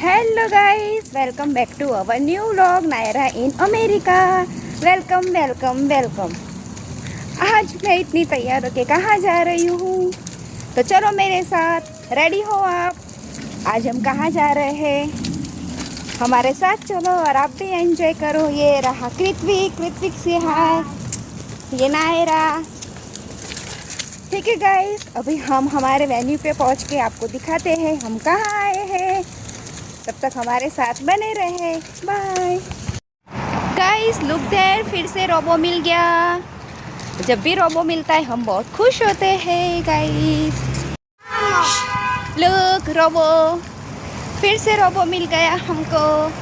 Hello guys, welcome back to our new vlog Naira in America. Welcome welcome welcome. आज मैं इतनी तैयार होके कहाँ जा रही हूँ, तो चलो मेरे साथ, रेडी हो आप। आज हम कहाँ जा रहे हैं, हमारे साथ चलो और आप भी एंजॉय करो। ये रहा कृत्विक से हाय, ये नायरा। ठीक है गाइस, अभी हम हमारे वेन्यू पे पहुँच के आपको दिखाते हैं हम कहाँ आए हैं। तब तक हमारे साथ बने रहे। बाय गाइस, लुक देयर, फिर से रोबो मिल गया। जब भी रोबो मिलता है हम बहुत खुश होते हैं गाइस। लुक रोबो, फिर से रोबो मिल गया हमको।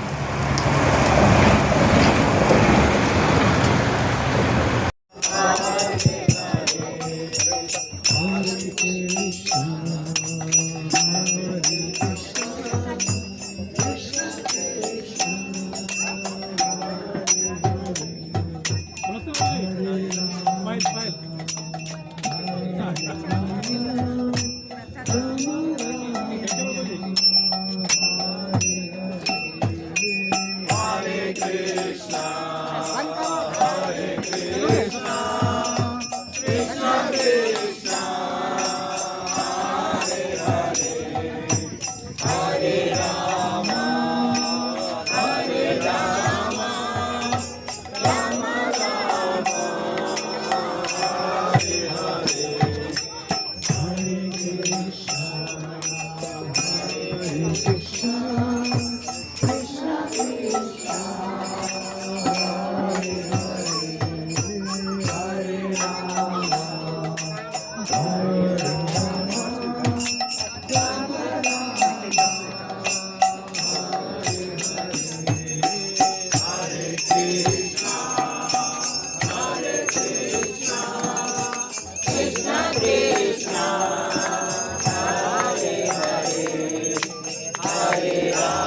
Hare Rama,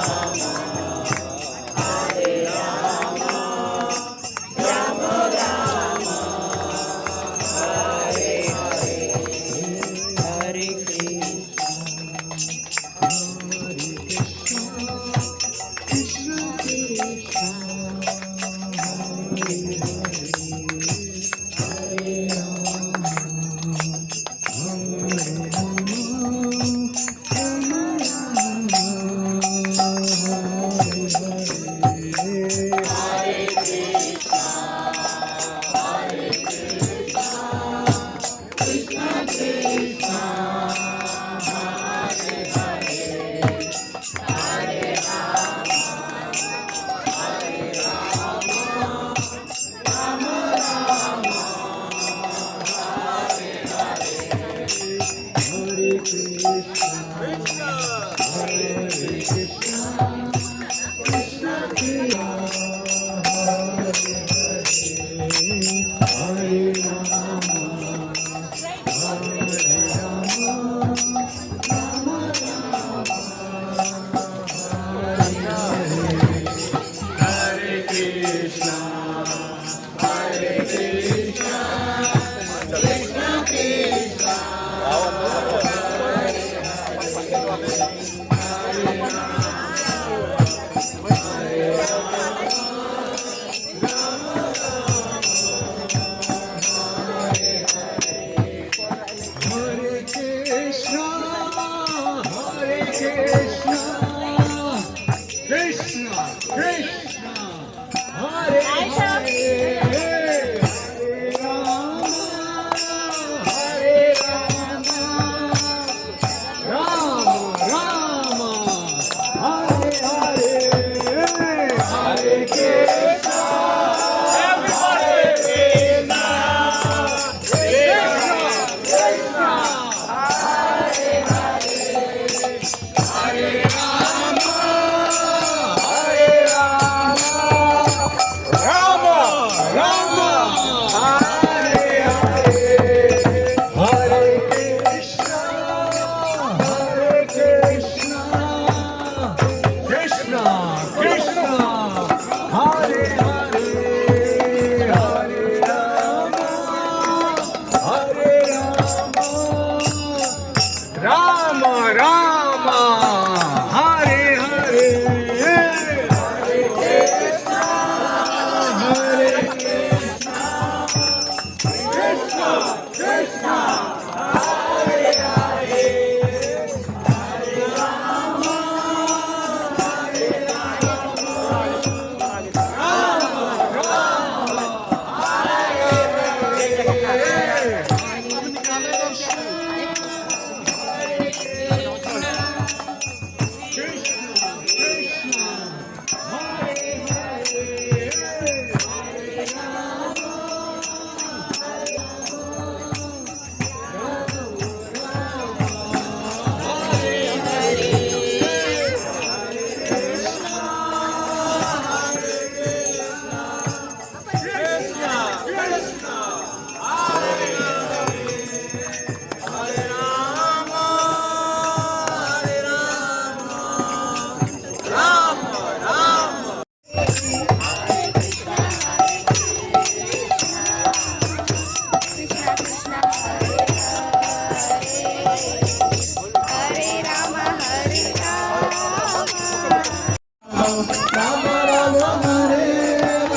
राम राम हरे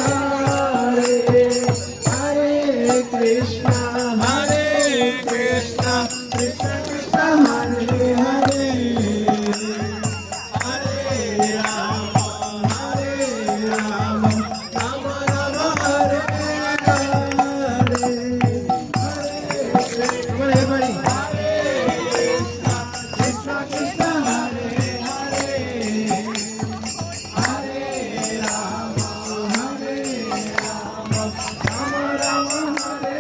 हरे हरे कृष्णा कृष्ण कृष्ण हरे हरे हरे राम राम राम हरे हरे हरे हरे कृष्ण कृष्ण हरे हरे हरे राम राम राम हरे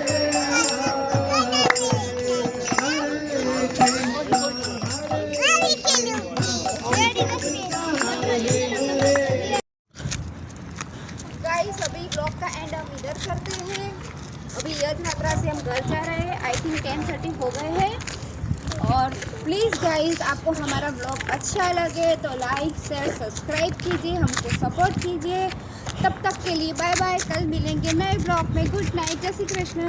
गाइस अभी ब्लॉग का एंड हम इधर करते हैं। अभी यज्ञ यात्रा से हम घर जा रहे हैं। आई थिंक 10:30 हो गए हैं। और प्लीज़ गाइस आपको हमारा ब्लॉग अच्छा लगे तो लाइक शेयर सब्सक्राइब कीजिए, हमको सपोर्ट कीजिए। तब तक के लिए बाय बाय। कल मिलेंगे नए ब्लॉग में। गुड नाइट, जय श्री कृष्ण।